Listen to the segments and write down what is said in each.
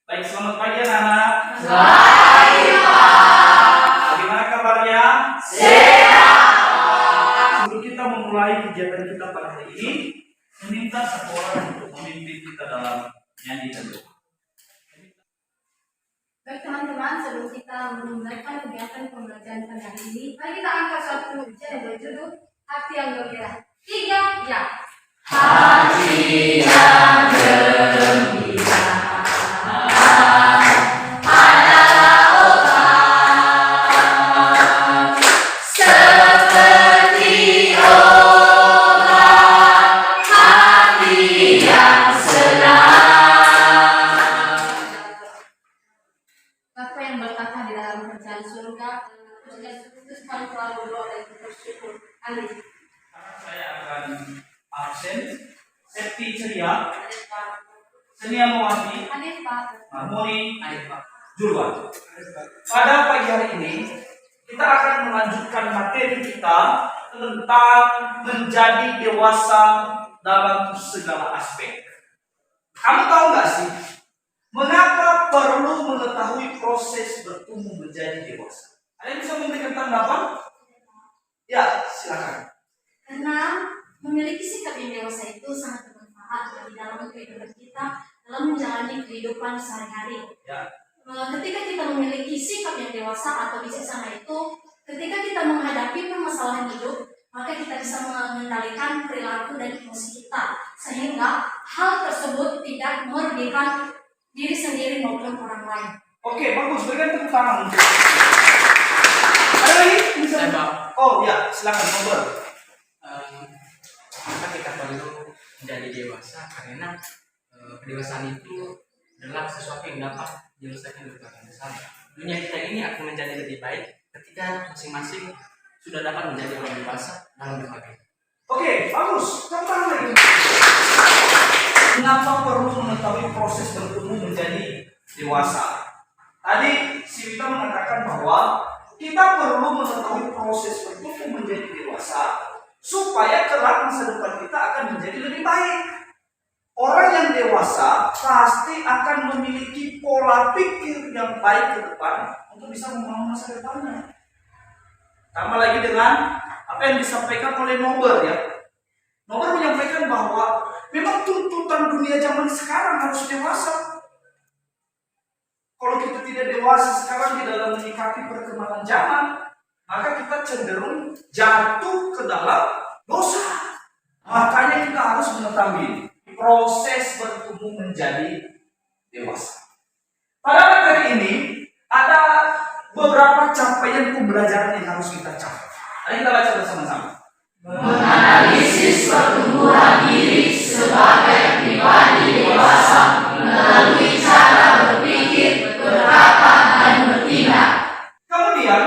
Baik, selamat pagi anak-anak. Pagi, Pak. Bagaimana kabarnya? Sehat. Sebelum kita memulai kegiatan kita pada hari ini, meminta satu orang untuk memimpin kita dalam nyanyi dan doa. Baik teman-teman, sebelum kita memulaikan kegiatan pembelajaran pada hari ini, mari kita angkat suatu pujian yang berjudul Hati yang Gembira. 3, ya. Hati yang gembira adalah obat seperti obat hati yang senang. Bapa yang berkata di dalam kerajaan surga, Tuhan Yesus kami telah berdoa dan bersyukur. Amin. Sekarang saya akan absen. Septi Ceria, Senia Mawati, Hadir Pak. Moni, Julwan. Pada pagi hari ini, kita akan melanjutkan materi kita tentang menjadi dewasa dalam segala aspek. Kamu tahu nggak sih, mengapa perlu mengetahui proses bertumbuh menjadi dewasa? Ada yang bisa memberikan tanggapan? Ya, silakan. Karena memiliki sikap yang dewasa itu sangat bermanfaat bagi dalam kehidupan kita dalam menjalani kehidupan sehari-hari. Ya. Ketika kita memiliki sikap yang dewasa atau bijaksana itu, ketika kita menghadapi permasalahan hidup, maka kita bisa mengendalikan perilaku dan emosi kita, sehingga hal tersebut tidak merugikan diri sendiri maupun orang lain. Oke, bagus. Berikan tepuk tangan. Ada lagi? Bisa? Oh ya, silakan ngobrol. Maka kita perlu menjadi dewasa karena kedewasaan itu adalah sesuatu yang dapat diselesaikan dengan bersama. Dunia kita ini akan menjadi lebih baik ketika masing-masing sudah dapat menjadi orang dewasa dalam berbagai. Oke, bagus. Tepuk tangan lagi. Mengapa perlu mengetahui proses bertumbuh menjadi dewasa? Tadi si Vita mengatakan bahwa kita perlu mengetahui proses bertumbuh menjadi dewasa supaya kelak masa depan kita akan menjadi lebih baik. Orang yang dewasa pasti akan memiliki pola pikir yang baik ke depan untuk bisa membangun masa depannya. Tambah lagi dengan apa yang disampaikan oleh Nober ya. Nober menyampaikan bahwa memang tuntutan dunia zaman sekarang harus dewasa. Kalau kita tidak dewasa sekarang di dalam menyikapi perkembangan zaman, maka kita cenderung jatuh ke dalam dosa. Makanya kita harus mengetahui proses bertumbuh menjadi dewasa. Pada materi ini ada beberapa capaian pembelajaran yang harus kita capai. Mari kita baca bersama-sama. Menganalisis pertumbuhan diri sebagai pribadi dewasa melalui cara berpikir, berkata, dan bertindak. Kemudian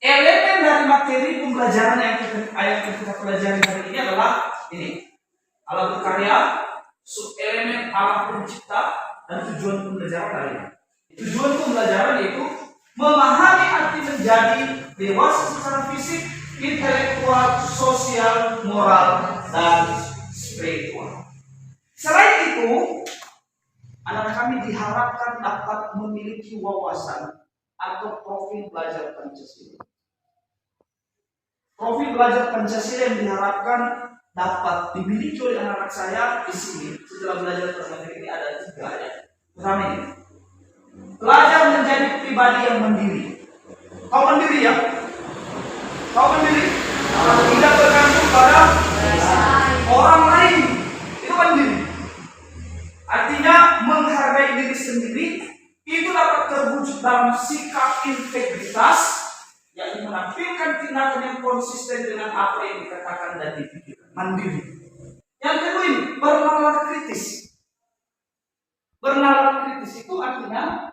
elemen dari materi pembelajaran yang kita pelajari hari ini adalah ini: alat berkarya, subelemen alat pencipta, dan tujuan pembelajaran hari ini. Tujuan pembelajaran yaitu memahami arti menjadi dewasa secara fisik, intelektual, sosial, moral, dan spiritual. Selain itu, anak kami diharapkan dapat memiliki wawasan atau profil belajar Pancasila. Profil belajar Pancasila yang diharapkan dapat dimiliki oleh anak-anak saya di sini setelah belajar materi ini ada 3 ya. Pertama ini, belajar menjadi pribadi yang mandiri. Kau mandiri ya? Kau mandiri? Tidak bergantung pada orang lain. Itu mandiri. Artinya menghargai diri sendiri itu dapat terwujud dalam sikap integritas yang menampilkan tindakan yang konsisten dengan apa yang dikatakan dan dipikirkan. Mandiri. Yang kedua ini, bernalar kritis. Bernalar kritis itu artinya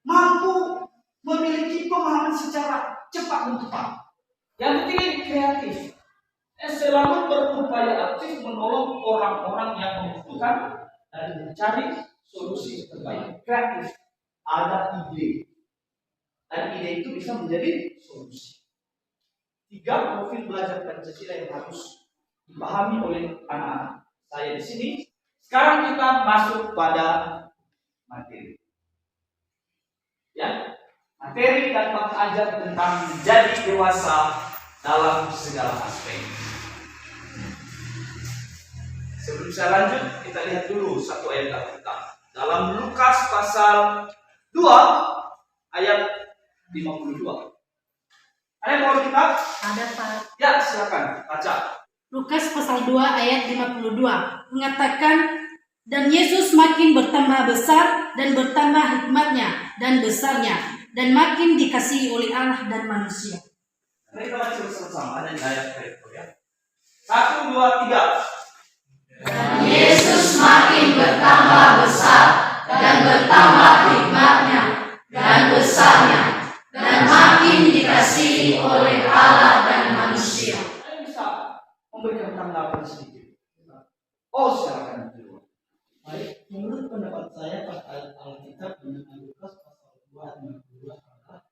mampu memiliki pemahaman secara cepat dan tepat. Yang ketiga ini kreatif. Selalu berupaya aktif menolong orang-orang yang membutuhkan dan mencari solusi terbaik. Kreatif, ada ide, dan ide itu bisa menjadi solusi. 3 profil belajar Pancasila yang harus dipahami oleh anak-anak saya di sini. Sekarang kita masuk pada materi. Ya, materi dan mengajar tentang menjadi dewasa dalam segala aspek. Sebelum saya lanjut, kita lihat dulu satu ayat Alkitab. Dalam Lukas pasal 2 ayat 52. Ada yang mau Alkitab? Ada Pak. Ya, silakan baca. Lukas pasal 2 ayat 52 mengatakan, dan Yesus makin bertambah besar dan bertambah hikmatnya dan besarnya dan makin dikasihi oleh Allah dan manusia. Mari kita baca bersama-sama, ada di ayat itu ya. 1, 2, 3. Dan Yesus makin bertambah besar dan bertambah hikmatnya dan besarnya dan makin dikasihi oleh Allah dan manusia. Saya bisa memberikan tanggapan sedikit. Oh, silakan dulu. Baik, menurut pendapat saya pas ayat Alkitab dengan Lukas pasal 2 ayat 52 adalah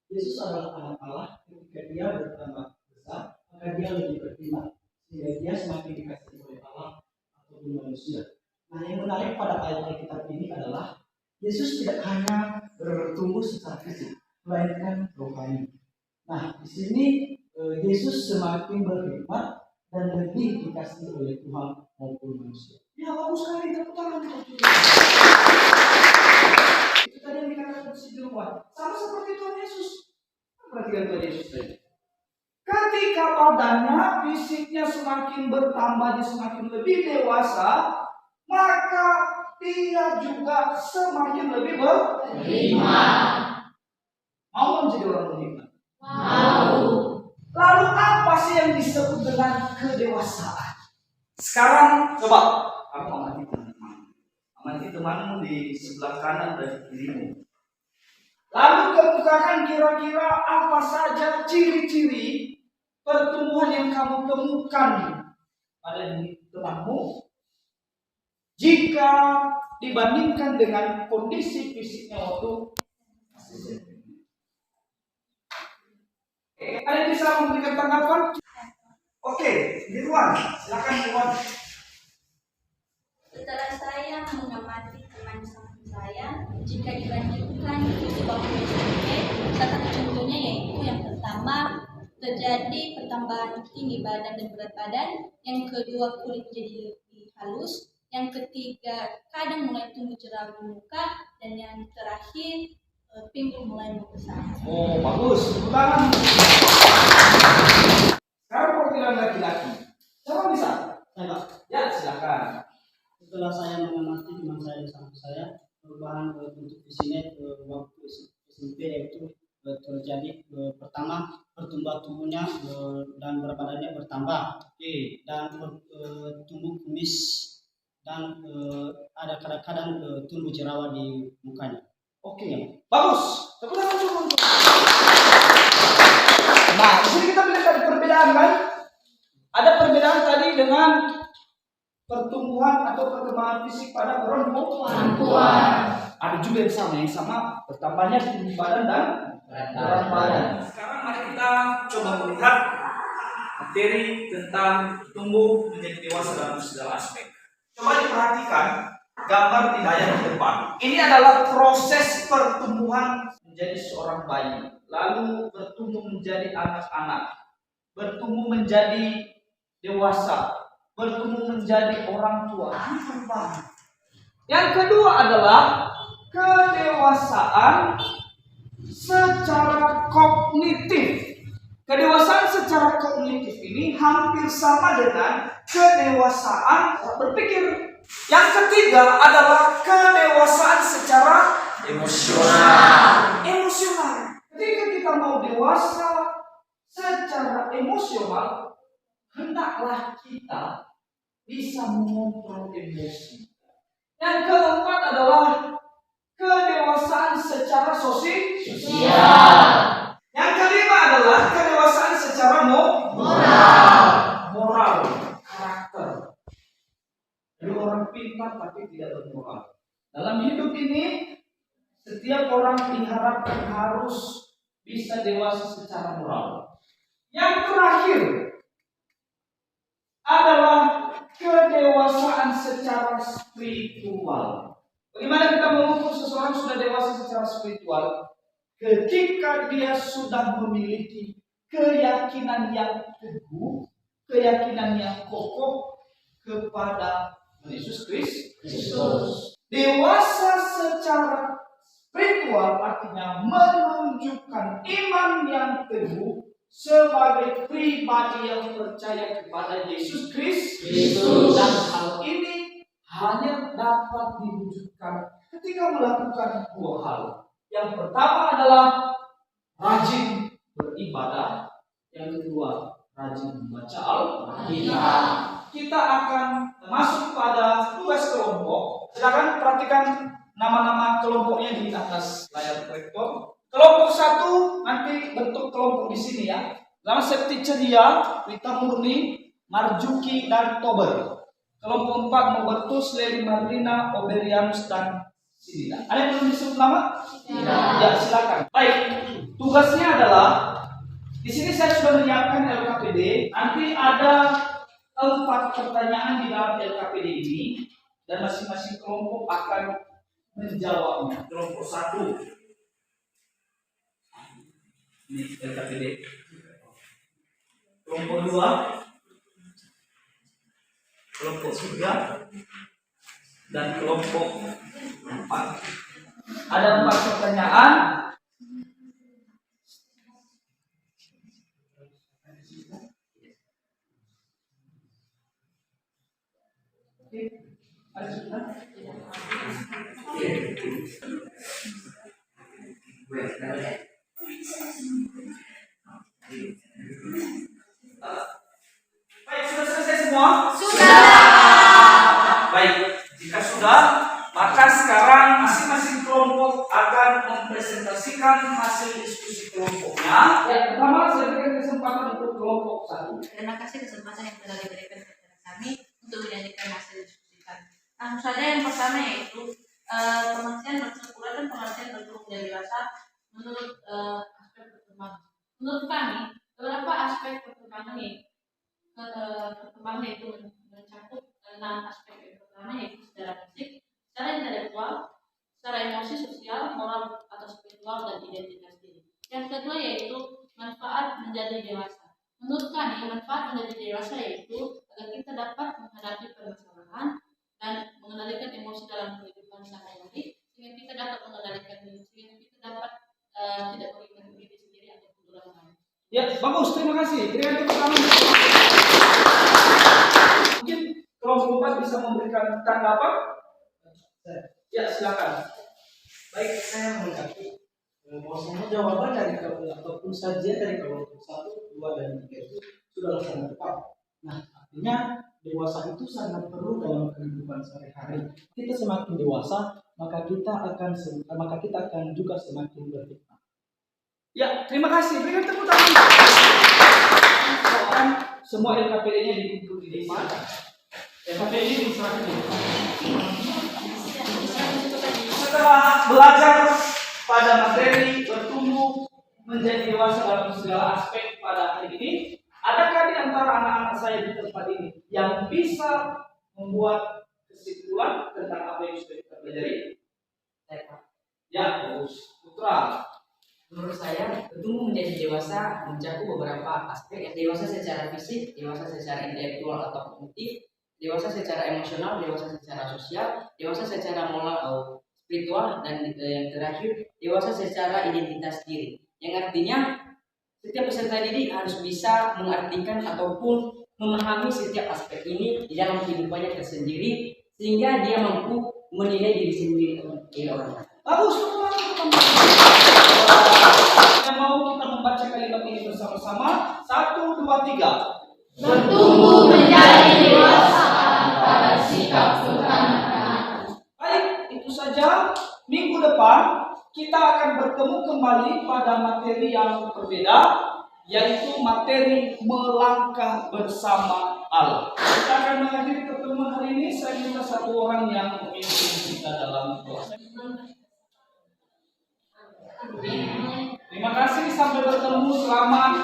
Yesus adalah anak Allah. Ketika dia bertambah besar, maka dia lebih beriman sehingga dia semakin dikasihi oleh Allah ataupun manusia. Nah, yang menarik pada ayat Alkitab ini adalah Yesus tidak hanya bertumbuh secara fisik, melainkan rohani. Nah, di sini Yesus semakin berhikmat dan lebih dikasihi oleh Tuhan maupun manusia. Ya, bagus sekali, tepuk tangan untuk itu. Itu tadi yang dikatakan si Jurwan. Sama seperti Tuhan Yesus. Perhatikan Tuhan Yesus tadi. Ketika badannya, fisiknya semakin bertambah, dia semakin lebih dewasa, maka dia juga semakin lebih Beriman. mau menjadi orang beriman. Mau. Lalu apa sih yang disebut dengan kedewasaan? Sekarang coba kamu amati teman-teman. Amati temanmu di sebelah kanan dan kirimu. Lalu kemukakan kira-kira apa saja ciri-ciri pertumbuhan yang kamu temukan pada diri temanmu jika dibandingkan dengan kondisi fisiknya waktu ada yang bisa memberikan tanggapan? Oke, Dirwan, silakan Dirwan. Setelah saya mengamati teman-teman saya, jika dibandingkan waktu SMP, salah satu contohnya yaitu yang pertama terjadi pertambahan tinggi badan dan berat badan, yang kedua kulit menjadi lebih halus, yang ketiga kadang mulai tumbuh jerawat di muka, dan yang terakhir pinggul mulai membesar. Oh, bagus. Tepuk tangan. Sekarang perwakilan laki-laki. Siapa bisa? Saya Pak, Ya, silakan. setelah saya mengamati teman saya di samping saya, perubahan bentuk fisiknya waktu SMP yaitu terjadi pertama pertumbuhan tubuhnya dan berat badannya bertambah. Oke. Dan tumbuh kumis dan ada kadang-kadang tumbuh jerawat di mukanya. Oke. Bagus. Tepuk tangan dulu untuk. Nah, di sini kita melihat ada perbedaan kan? Ada perbedaan tadi dengan pertumbuhan atau perkembangan fisik pada perempuan. Ada juga yang sama bertambahnya tinggi badan dan berat badan. Sekarang mari kita coba melihat materi tentang tumbuh menjadi dewasa dalam segala aspek. Coba diperhatikan gambar di layar di depan. Ini adalah proses pertumbuhan menjadi seorang bayi, lalu bertumbuh menjadi anak-anak, bertumbuh menjadi dewasa, bertumbuh menjadi orang tua. Yang kedua adalah kedewasaan secara kognitif. Kedewasaan secara kognitif ini hampir sama dengan kedewasaan berpikir. Yang ketiga adalah kedewasaan secara emosional. Ketika kita mau dewasa secara emosional, hendaklah kita bisa mengontrol emosi. Yang keempat adalah kedewasaan secara sosial. Yang kelima adalah kedewasaan secara moral, karakter. Jadi orang pintar tapi tidak bermoral. Dalam hidup ini, setiap orang diharapkan harus bisa dewasa secara moral. Yang terakhir adalah kedewasaan secara spiritual. Bagaimana kita mengukur seseorang sudah dewasa secara spiritual? Ketika dia sudah memiliki keyakinan yang teguh, keyakinan yang kokoh kepada Yesus Kristus. Dewasa secara spiritual artinya menunjukkan iman yang teguh sebagai pribadi yang percaya kepada Yesus Kristus. Dan hal ini hanya dapat diwujudkan ketika melakukan dua hal. Yang pertama adalah rajin beribadah, yang kedua rajin membaca Alkitab. Kita akan masuk pada tugas kelompok. Silakan perhatikan nama-nama kelompoknya di atas layar proyektor. Kelompok 1 nanti bentuk kelompok di sini ya. Nama Septi Ceria, Rita Murni, Marjuki dan Tober. Kelompok 4 Mobertus, Leli Marlina, Oberianus dan Sidina. Ada yang belum disebut nama? Tidak. Ya, silakan. Baik. Tugasnya adalah di sini saya sudah menyiapkan LKPD. Nanti ada 4 pertanyaan di dalam LKPD ini dan masing-masing kelompok akan menjawabnya. Kelompok 1 ini LKPD. Kelompok 2 kelompok 3 dan kelompok 4. Ada 4 pertanyaan. Oke, ada sudah? Baik, sudah selesai semua? Baik, jika sudah, maka sekarang masing-masing kelompok akan mempresentasikan hasil diskusi kelompoknya. Ya, pertama saya berikan kesempatan untuk kelompok 1. Terima kasih kesempatan yang telah diberikan kepada kami untuk menyajikan hasil diskusi kami. Langsung saja yang pertama yaitu pengertian bersekolah dan pengertian bertumbuh dewasa menurut aspek perkembangan. Menurut kami, beberapa aspek perkembangan itu mencakup 6 aspek. Yang pertama yaitu secara fisik, secara intelektual, secara emosi, sosial, moral atau spiritual dan identitas diri. Yang kedua yaitu manfaat menjadi dewasa. Menurut kami, manfaat menjadi dewasa yaitu agar kita dapat menghadapi permasalahan dan mengendalikan emosi dalam kehidupan sehari-hari, sehingga kita dapat mengendalikan diri, sehingga kita dapat tidak merugikan diri sendiri atau orang lain. Ya, bagus, terima kasih. Berikan tepuk tangan. Mungkin kelompok 4 bisa memberikan tanggapan? Ya, silakan. Baik, saya menanggapi bahwasanya jawaban dari ataupun sajian dari kelompok 1, 2 dan 3 itu sudah sangat tepat. Nah, artinya dewasa itu sangat perlu dalam kehidupan sehari-hari. Kita semakin dewasa, maka kita akan juga semakin berhikmat. Ya, terima kasih. Berikan tepuk tangan. Sekarang semua LKPD-nya dikumpul di mana? LKPD diserahkan. Setelah belajar pada materi bertumbuh menjadi dewasa dalam segala aspek pada hari ini, adakah di antara anak-anak saya di tempat ini yang bisa membuat kesimpulan tentang apa yang sudah kita pelajari? Ya, bagus. Putra. Menurut saya, bertumbuh menjadi dewasa mencakup beberapa aspek. Dewasa secara fisik, dewasa secara intelektual atau kognitif, dewasa secara emosional, dewasa secara sosial, dewasa secara moral atau spiritual, dan yang terakhir, dewasa secara identitas diri. Yang artinya, setiap peserta didik harus bisa mengartikan ataupun memahami setiap aspek ini di dalam kehidupannya tersendiri, sehingga dia mampu menilai diri sendiri dari orang lain. Bagus, yang mau kita membaca kalimat ini bersama-sama. 1, 2, 3. Bertumbuh menjadi dewasa pada sikap kekanak-kanakan. Baik, itu saja. Minggu depan kita akan bertemu kembali pada materi yang berbeda, yaitu materi melangkah bersama Allah. Kita akan mengakhiri pertemuan hari ini. Saya minta satu orang yang memimpin kita dalam doa. Terima kasih, sampai bertemu. Selamat